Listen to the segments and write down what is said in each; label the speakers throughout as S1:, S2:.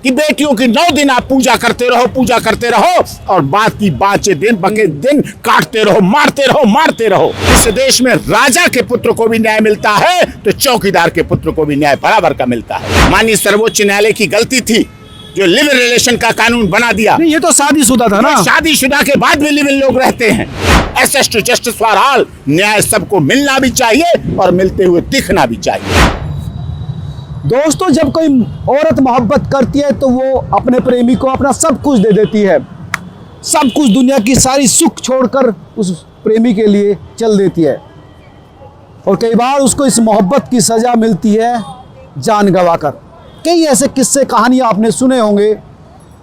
S1: कि बेटियों की 9 दिन आप पूजा करते रहो और बात की बातें दिन बके दिन काटते रहो, मारते रहो। इस देश में राजा के पुत्र को भी न्याय मिलता है तो चौकीदार के पुत्र को भी न्याय बराबर का मिलता है। माननीय सर्वोच्च न्यायालय की गलती थी जो लिव इन रिलेशन का कानून बना दिया।
S2: नहीं, ये तो शादीशुदा था ना।
S1: शादीशुदा के बाद भी लिव इन लोग रहते हैं। Access to justice for all, न्याय सबको मिलना भी चाहिए और मिलते हुए दिखना भी चाहिए।
S2: दोस्तों, जब कोई औरत मोहब्बत करती है तो वो अपने प्रेमी को अपना सब कुछ दे देती है, सब कुछ, दुनिया की सारी सुख छोड़कर उस प्रेमी के लिए चल देती है। और कई बार उसको इस मोहब्बत की सज़ा मिलती है जान गंवाकर। कई ऐसे किस्से कहानियाँ आपने सुने होंगे।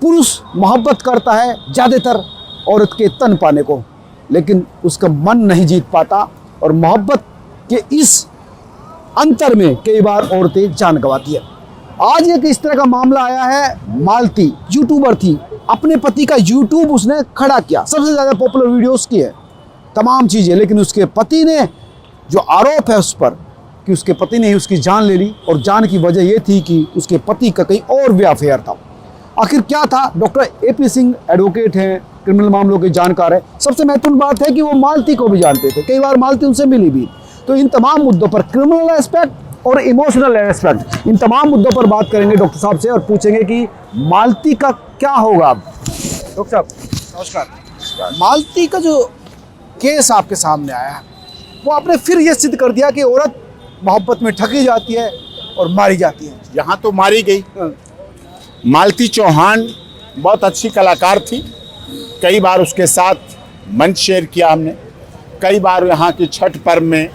S2: पुरुष मोहब्बत करता है ज़्यादातर औरत के तन पाने को, लेकिन उसका मन नहीं जीत पाता और मोहब्बत के इस अंतर में कई बार औरतें जान गंवाती है। आज एक इस तरह का मामला आया है। मालती यूट्यूबर थी, अपने पति का यूट्यूब उसने खड़ा किया, सबसे ज़्यादा पॉपुलर वीडियो उसकी है, तमाम चीज़ें। लेकिन उसके पति ने, जो आरोप है उस पर कि उसके पति ने ही उसकी जान ले ली, और जान की वजह ये थी कि उसके पति का कहीं और भी अफेयर था। आखिर क्या था? डॉक्टर AP सिंह एडवोकेट हैं, क्रिमिनल मामलों के जानकार है। सबसे महत्वपूर्ण बात है कि वो मालती को भी जानते थे, कई बार मालती उनसे मिली भी। तो इन तमाम मुद्दों पर, क्रिमिनल एस्पेक्ट और इमोशनल एस्पेक्ट, इन तमाम मुद्दों पर बात करेंगे डॉक्टर साहब से और पूछेंगे कि मालती का क्या होगा। डॉक्टर साहब नमस्कार। मालती का जो केस आपके सामने आया है, वो आपने फिर ये सिद्ध कर दिया कि औरत मोहब्बत में ठगी जाती है और मारी जाती है।
S1: यहाँ तो मारी गई। मालती चौहान बहुत अच्छी कलाकार थी। कई बार उसके साथ मंच शेयर किया हमने। कई बार यहाँ की छठ पर्व में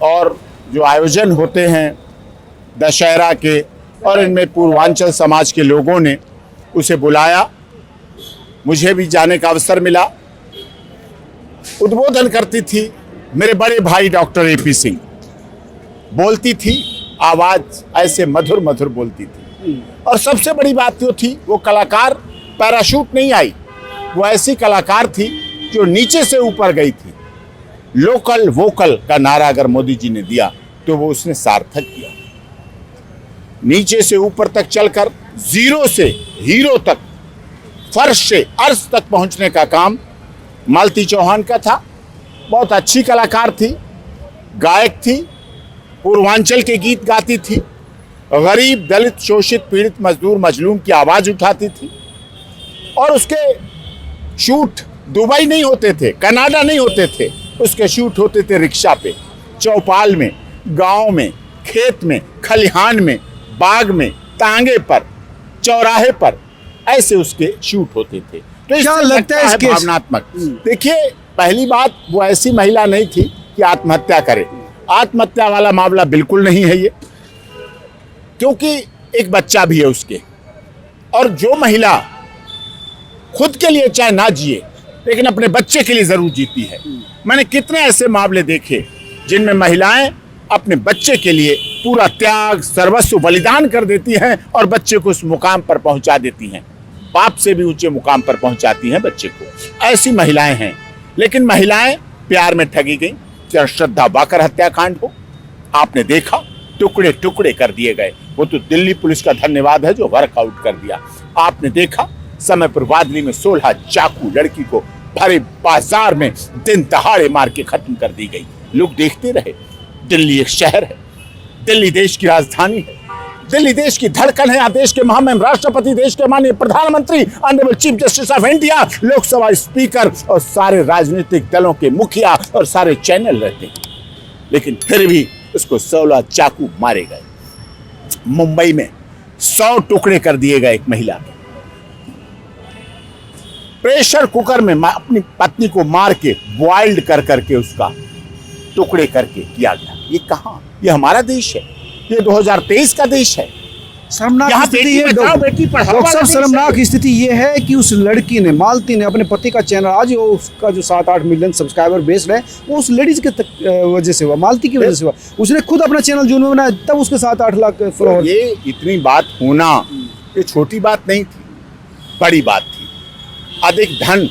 S1: और जो आयोजन होते हैं दशहरा के, और इनमें पूर्वांचल समाज के लोगों ने उसे बुलाया, मुझे भी जाने का अवसर मिला। उद्बोधन करती थी मेरे बड़े भाई डॉक्टर AP सिंह। बोलती थी, आवाज़ ऐसे मधुर मधुर बोलती थी। और सबसे बड़ी बात जो थी, वो कलाकार पैराशूट नहीं आई, वो ऐसी कलाकार थी जो नीचे से ऊपर गई थी। लोकल वोकल का नारा अगर मोदी जी ने दिया तो वो उसने सार्थक किया। नीचे से ऊपर तक चलकर जीरो से हीरो तक, फर्श से अर्श तक पहुंचने का काम मालती चौहान का था। बहुत अच्छी कलाकार थी, गायक थी, पूर्वांचल के गीत गाती थी, गरीब दलित शोषित पीड़ित मजदूर मजलूम की आवाज़ उठाती थी। और उसके शूट दुबई नहीं होते थे, कनाडा नहीं होते थे, उसके शूट होते थे रिक्शा पे, चौपाल में, गांव में, खेत में, खलिहान में, बाग में, तांगे पर, चौराहे पर, ऐसे उसके शूट होते थे। तो
S2: क्या लगता है इसके
S1: भावनात्मक। देखिए, पहली बात, वो ऐसी महिला नहीं थी कि आत्महत्या करे। आत्महत्या वाला मामला बिल्कुल नहीं है ये, क्योंकि एक बच्चा भी है उसके। और जो महिला खुद के लिए चाहे ना जिए लेकिन अपने बच्चे के लिए जरूर जीती है। मैंने कितने ऐसे मामले देखे जिनमें महिलाएं अपने बच्चे के लिए पूरा त्याग सर्वस्व बलिदान कर देती हैं और बच्चे को उस मुकाम पर पहुंचा देती हैं, बाप से भी ऊंचे मुकाम पर पहुंचाती हैं बच्चे को। ऐसी महिलाएं हैं। लेकिन महिलाएं प्यार में ठगी गई। चाहे श्रद्धा वाकर हत्याकांड हो, आपने देखा, टुकड़े टुकड़े कर दिए गए। वो तो दिल्ली पुलिस का धन्यवाद है जो वर्कआउट कर दिया। आपने देखा, समय पर वादली में 16 चाकू लड़की को भरे बाजार में दिन दहाड़े मार के खत्म कर दी गई। लोग देखते रहे। दिल्ली एक शहर है, दिल्ली देश की राजधानी है, दिल्ली देश की धड़कन है। यहाँ देश के महामहिम राष्ट्रपति, देश के माननीय प्रधानमंत्री, honourable chief justice of India, Lok Sabha speaker और सारे राजनीतिक दलों के मुखिया और सारे चैनल रहते हैं। लेकिन फिर भी उसको 16 चाकू मारे गए। मुंबई में 100 टुकड़े कर दिए गए एक महिला के। प्रेशर कुकर में अपनी पत्नी को मार के बॉइल्ड कर करके उसका टुकड़े करके किया गया। ये कहाँ? ये हमारा देश है, ये 2023 का देश है।
S2: शर्मनाक स्थिति है डॉक्टर साहब। शर्मनाक स्थिति ये है कि उस लड़की ने, मालती ने, अपने पति का चैनल, आज उसका जो 7-8 मिलियन सब्सक्राइबर बेस रहे, वो उस लेडीज के वजह से हुआ, मालती की वजह से हुआ। उसने खुद अपना चैनल जून में बनाया, तब उसके 7-8 लाख फॉलोअर।
S1: ये इतनी बात होना ये छोटी बात नहीं थी, बड़ी बात थी। अधिक धन,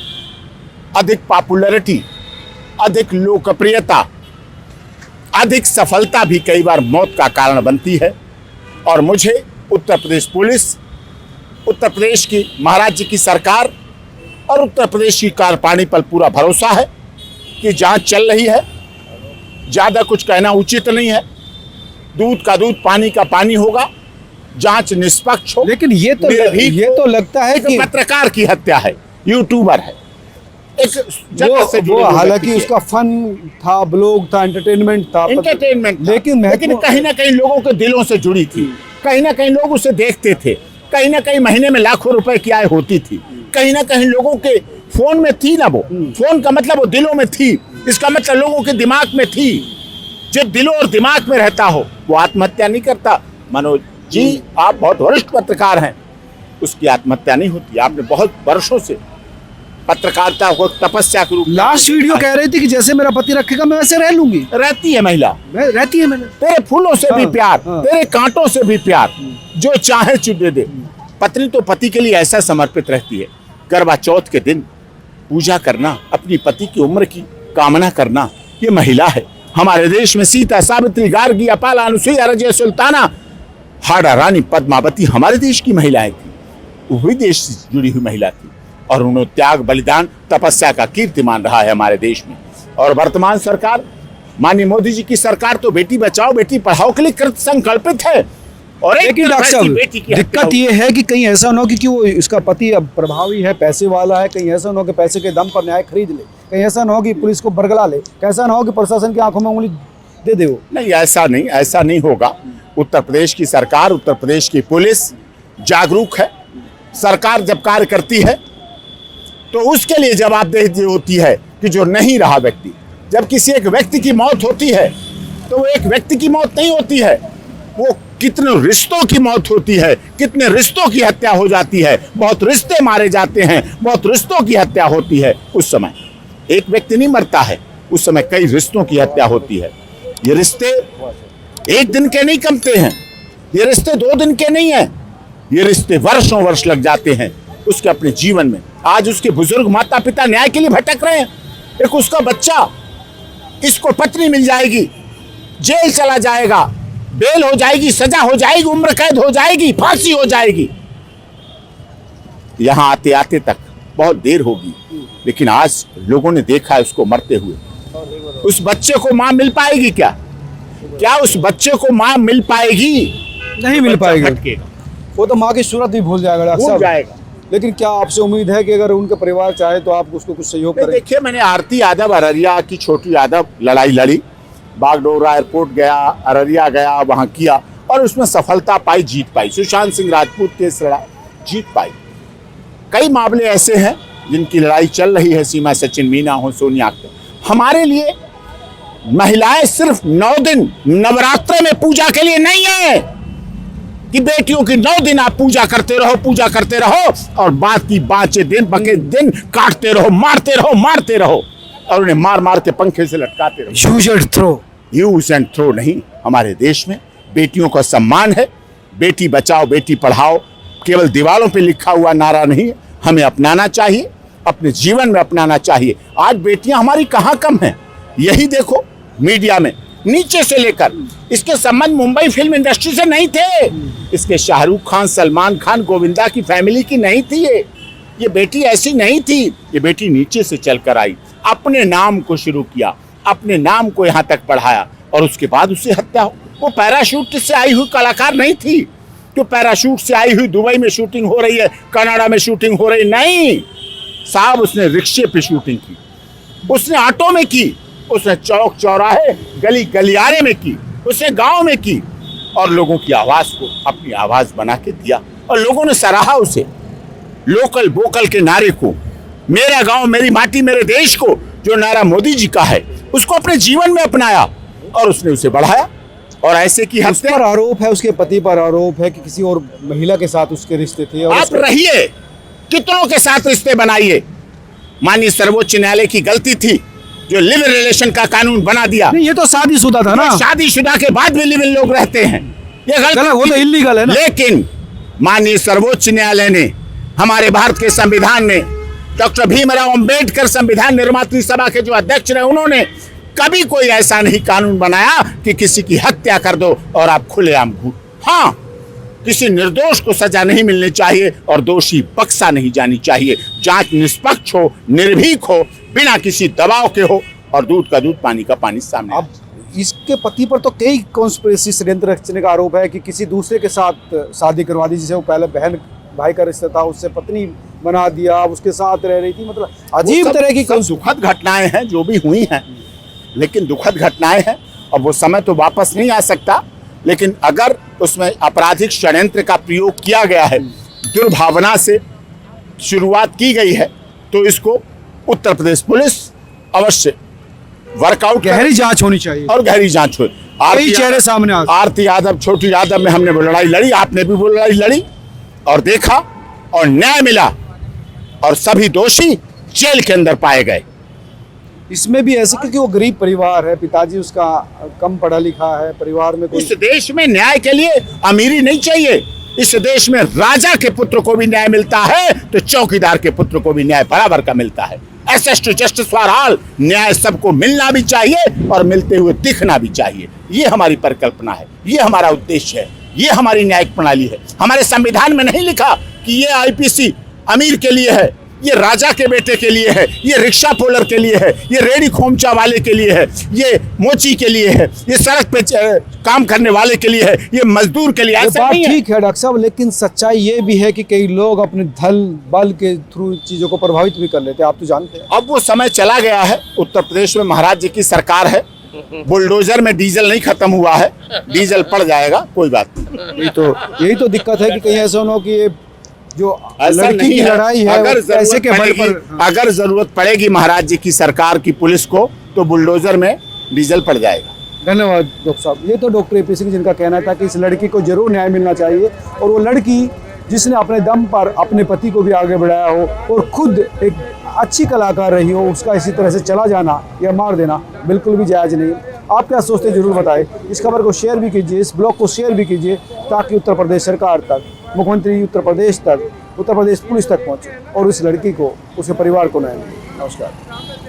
S1: अधिक पॉपुलैरिटी, अधिक लोकप्रियता, अधिक सफलता भी कई बार मौत का कारण बनती है। और मुझे उत्तर प्रदेश पुलिस, उत्तर प्रदेश की महाराज जी की सरकार और उत्तर प्रदेश की कार्यपालिका पर पूरा भरोसा है कि जांच चल रही है। ज़्यादा कुछ कहना उचित नहीं है। दूध का दूध, पानी का पानी होगा। जांच निष्पक्ष हो।
S2: लेकिन ये तो लगता है कि
S1: पत्रकार की हत्या है, यूट्यूबर है, एक जगह से जुड़े
S2: वो
S1: हुए
S2: हालांकि
S1: व्यक्ति
S2: उसका फन था, ब्लॉग था, एंटरटेनमेंट था,
S1: लेकिन कहीं ना कहीं लोगों के दिलों से जुड़ी थी। कहीं ना कहीं लोग उसे देखते थे। कहीं ना कहीं महीने में लाखों रुपए की आय होती थी। कहीं ना कहीं लोगों के फोन में थी ना, वो फोन का मतलब वो दिलों में थी। इसका मतलब लोगों के दिमाग में थी। जो दिलों और दिमाग में रहता हो वो आत्महत्या नहीं करता। मनोज जी, आप बहुत वरिष्ठ पत्रकार हैं, उसकी आत्महत्या नहीं होती। आपने बहुत वर्षों से पत्रकारिता को तपस्या के रूप में।
S2: लास्ट वीडियो कह रही थी कि जैसे मेरा पति रखेगा मैं वैसे रह लूंगी।
S1: रहती है महिला,
S2: रहती है। मैंने
S1: तेरे फूलों से भी प्यार,
S2: हाँ।
S1: तेरे कांटों से भी प्यार, जो चाहे चुन दे। पत्नी तो पति के लिए ऐसा समर्पित रहती है। करवा चौथ के दिन पूजा करना, अपनी पति की उम्र की कामना करना, ये महिला है। हमारे देश में सीता, सावित्री, गार्गी, अपाला, अनुसुईया, रजिया, सुल्ताना, हाड़ा, रानी, पद्मावती हमारे देश की महिलाएं थी। वो भी देश से जुड़ी हुई महिला थी और उन्होंने त्याग, बलिदान, तपस्या का कीर्तिमान रहा है हमारे देश में। और वर्तमान सरकार, माननीय मोदी जी की सरकार तो बेटी बचाओ बेटी पढ़ाओ के लिए कृत संकल्पित है। और एक
S2: डॉक्टर साहब,
S1: बेटी की
S2: दिक्कत ये है कि कहीं ऐसा ना हो कि वो इसका पति अब प्रभावी है, पैसे वाला है, कहीं ऐसा ना हो कि पैसे के दम पर न्याय खरीद ले, कहीं ऐसा ना हो कि पुलिस को बरगला ले, कैसा ना हो कि प्रशासन की आंखों में उंगली दे दे। वो
S1: नहीं, ऐसा नहीं होगा। उत्तर प्रदेश की सरकार, उत्तर प्रदेश की पुलिस जागरूक है। सरकार जब कार्य करती है तो उसके लिए जवाबदेही होती है कि जो नहीं रहा व्यक्ति। जब किसी एक व्यक्ति की मौत होती है तो वो एक व्यक्ति की मौत नहीं होती है, वो कितने रिश्तों की मौत होती है, कितने रिश्तों की हत्या हो जाती है। बहुत रिश्ते मारे जाते हैं, बहुत रिश्तों की हत्या होती है। उस समय एक व्यक्ति नहीं मरता है, उस समय कई रिश्तों की हत्या होती है। ये रिश्ते एक दिन के नहीं कमते हैं, ये रिश्ते 2 दिन के नहीं हैं, ये रिश्ते वर्षों वर्ष लग जाते हैं उसके अपने जीवन में। आज उसके बुजुर्ग माता पिता न्याय के लिए भटक रहे हैं। एक उसका बच्चा, इसको पत्नी मिल जाएगी, जेल चला जाएगा, बेल हो जाएगी, सजा हो जाएगी, उम्र कैद हो जाएगी, फांसी हो जाएगी। यहां आते आते तक बहुत देर होगी, लेकिन आज लोगों ने देखा है उसको मरते हुए। उस बच्चे को मां मिल पाएगी क्या? क्या उस बच्चे को मां मिल पाएगी?
S2: नहीं मिल पाएगी।
S1: भटकेगा,
S2: वो तो माँ की सूरत भी भूल जाएगा डॉक्टर
S1: भूल
S2: साहब।
S1: जाएगा।
S2: लेकिन क्या आपसे उम्मीद है कि अगर उनका परिवार चाहे तो आप उसको कुछ सहयोग करें?
S1: देखिए, मैंने आरती यादव, अररिया की छोटी यादव लड़ाई लड़ी, बागडोगरा एयरपोर्ट गया, अररिया गया, वहां किया और उसमें सफलता पाई, जीत पाई। सुशांत सिंह राजपूत केस लड़ा, जीत पाई। कई मामले ऐसे हैं जिनकी लड़ाई चल रही है, सीमा सचिन मीना हो, सोनिया अख्तर। हमारे लिए महिलाएं सिर्फ 9 दिन नवरात्र में पूजा के लिए नहीं है कि बेटियों की 9 दिन आप पूजा करते रहो और बाद की बाचे दिन, बके दिन काटते रहो, मारते रहो और उन्हें मार मार के पंखे से लटकाते रहो। यूज एंड थ्रो नहीं। हमारे देश में बेटियों का सम्मान है। बेटी बचाओ बेटी पढ़ाओ केवल दीवारों पे लिखा हुआ नारा नहीं, हमें अपनाना चाहिए, अपने जीवन में अपनाना चाहिए। आज बेटियां हमारी कहाँ कम हैं, यही देखो मीडिया में नीचे से लेकर। इसके संबंध मुंबई फिल्म इंडस्ट्री से नहीं थे, इसके शाहरुख खान, सलमान खान, गोविंदा की फैमिली की नहीं थी। ये बेटी ऐसी नहीं थी, ये बेटी नीचे से चलकर आई, अपने नाम को शुरू किया, अपने नाम को यहाँ तक बढ़ाया और उसके बाद उससे हत्या हो। वो पैराशूट से आई हुई कलाकार नहीं थी, जो पैराशूट से आई हुई दुबई में शूटिंग हो रही है, कनाडा में शूटिंग हो रही, नहीं साहब, उसने रिक्शे पे शूटिंग की, उसने ऑटो में की, उसने चौक चौराहे गली गलियारे में की, उसने गांव में की और लोगों की आवाज को अपनी आवाज बना के दिया और लोगों ने सराहा उसे। लोकल वोकल के नारे को, मेरा गांव मेरी माटी मेरे देश को, जो नारा मोदी जी का है, उसको अपने जीवन में अपनाया और उसने उसे बढ़ाया। और ऐसे की
S2: उस पर आरोप है, उसके पति पर आरोप है कि किसी और महिला के साथ उसके रिश्ते थे। और
S1: आप रहिए, कितनों के साथ रिश्ते बनाइए। माननीय सर्वोच्च न्यायालय की गलती थी जो लिव इन रिलेशन का कानून बना दिया।
S2: नहीं, ये तो शादीशुदा था ना,
S1: शादीशुदा के बाद भी लिव इन लोग रहते हैं, ये गलत,
S2: वो तो इल्लीगल है ना।
S1: लेकिन माननीय सर्वोच्च न्यायालय ने, हमारे भारत के संविधान ने, डॉक्टर भीमराव अंबेडकर संविधान निर्मात्री सभा के जो अध्यक्ष रहे, उन्होंने कभी कोई ऐसा नहीं कानून बनाया कि किसी की हत्या कर दो और आप खुलेआम घूट। हाँ, किसी निर्दोष को सजा नहीं मिलनी चाहिए और दोषी बख्शा नहीं जानी चाहिए। जांच निष्पक्ष हो, निर्भीक हो, बिना किसी दबाव के हो और दूध का दूध पानी का पानी सामने
S2: अब इसके पति पर तो कई कॉन्स्पिरेसी षड्यंत्र रचने का आरोप है कि किसी दूसरे के साथ शादी करवा दी, जिसे वो पहले बहन भाई का रिश्ता था उससे पत्नी बना दिया, उसके साथ रह रही थी। मतलब अजीब तरह की
S1: दुखद घटनाएं हैं जो भी हुई हैं, लेकिन दुखद घटनाएं हैं और वो समय तो वापस नहीं आ सकता। लेकिन अगर उसमें आपराधिक षड्यंत्र का प्रयोग किया गया है, दुर्भावना से शुरुआत की गई है, तो इसको उत्तर प्रदेश पुलिस अवश्य वर्कआउट
S2: गहरी जांच होनी चाहिए
S1: और गहरी जांच हो।
S2: कई चेहरे सामने आ
S1: आरती यादव, छोटी यादव में हमने वो लड़ाई लड़ी, आपने भी वो लड़ाई लड़ी और देखा और न्याय मिला और सभी दोषी जेल के अंदर पाए गए।
S2: इसमें भी ऐसे क्योंकि वो गरीब परिवार है, पिताजी उसका कम पढ़ा लिखा है, परिवार में कोई
S1: इस देश में न्याय के लिए अमीरी नहीं चाहिए। इस देश में राजा के पुत्र को भी न्याय मिलता है तो चौकीदार के पुत्र को भी न्याय बराबर का मिलता है। Access to justice for all, न्याय सबको मिलना भी चाहिए और मिलते हुए दिखना भी चाहिए। ये हमारी परिकल्पना है, ये हमारा उद्देश्य है, ये हमारी न्यायिक प्रणाली है। हमारे संविधान में नहीं लिखा कि ये आईपीसी अमीर के लिए है, ये राजा के बेटे के लिए है, ये रिक्शा पोलर के लिए है, ये रेडी खोमचा वाले के लिए है, ये मोची के लिए है, ये सड़क पे काम करने वाले के लिए है, ये मजदूर के लिए।
S2: ये बात ठीक है डॉक्टर साहब, लेकिन सच्चाई ये भी है कि कई लोग अपने धन बल के थ्रू चीजों को प्रभावित भी कर लेते हैं, आप तो जानते हैं।
S1: अब वो समय चला गया है। उत्तर प्रदेश में महाराज जी की सरकार है, बुलडोजर में डीजल नहीं खत्म हुआ है, डीजल पड़ जाएगा, कोई बात नहीं।
S2: यही तो दिक्कत है कि कहीं ऐसा हो कि ये जो
S1: ऐसा
S2: लड़की
S1: नहीं
S2: की
S1: है।
S2: लड़ाई है
S1: अगर
S2: पैसे के बल पर,
S1: अगर जरूरत पड़ेगी महाराज जी की सरकार की पुलिस को तो बुलडोजर में डीजल पड़ जाएगा।
S2: धन्यवाद डॉक्टर साहब। ये तो डॉक्टर एपी सिंह जिनका कहना था कि इस लड़की को जरूर न्याय मिलना चाहिए और वो लड़की जिसने अपने दम पर अपने पति को भी आगे बढ़ाया हो और खुद एक अच्छी कलाकार रही हो, उसका इसी तरह से चला जाना या मार देना बिल्कुल भी जायज़ नहीं। आप क्या सोचते हैं जरूर बताएं। इस खबर को शेयर भी कीजिए, इस ब्लॉग को शेयर भी कीजिए ताकि उत्तर प्रदेश सरकार तक, मुख्यमंत्री उत्तर प्रदेश तक, उत्तर प्रदेश पुलिस तक पहुँचे और उस लड़की को, उसके परिवार को न्याय मिले। नमस्कार।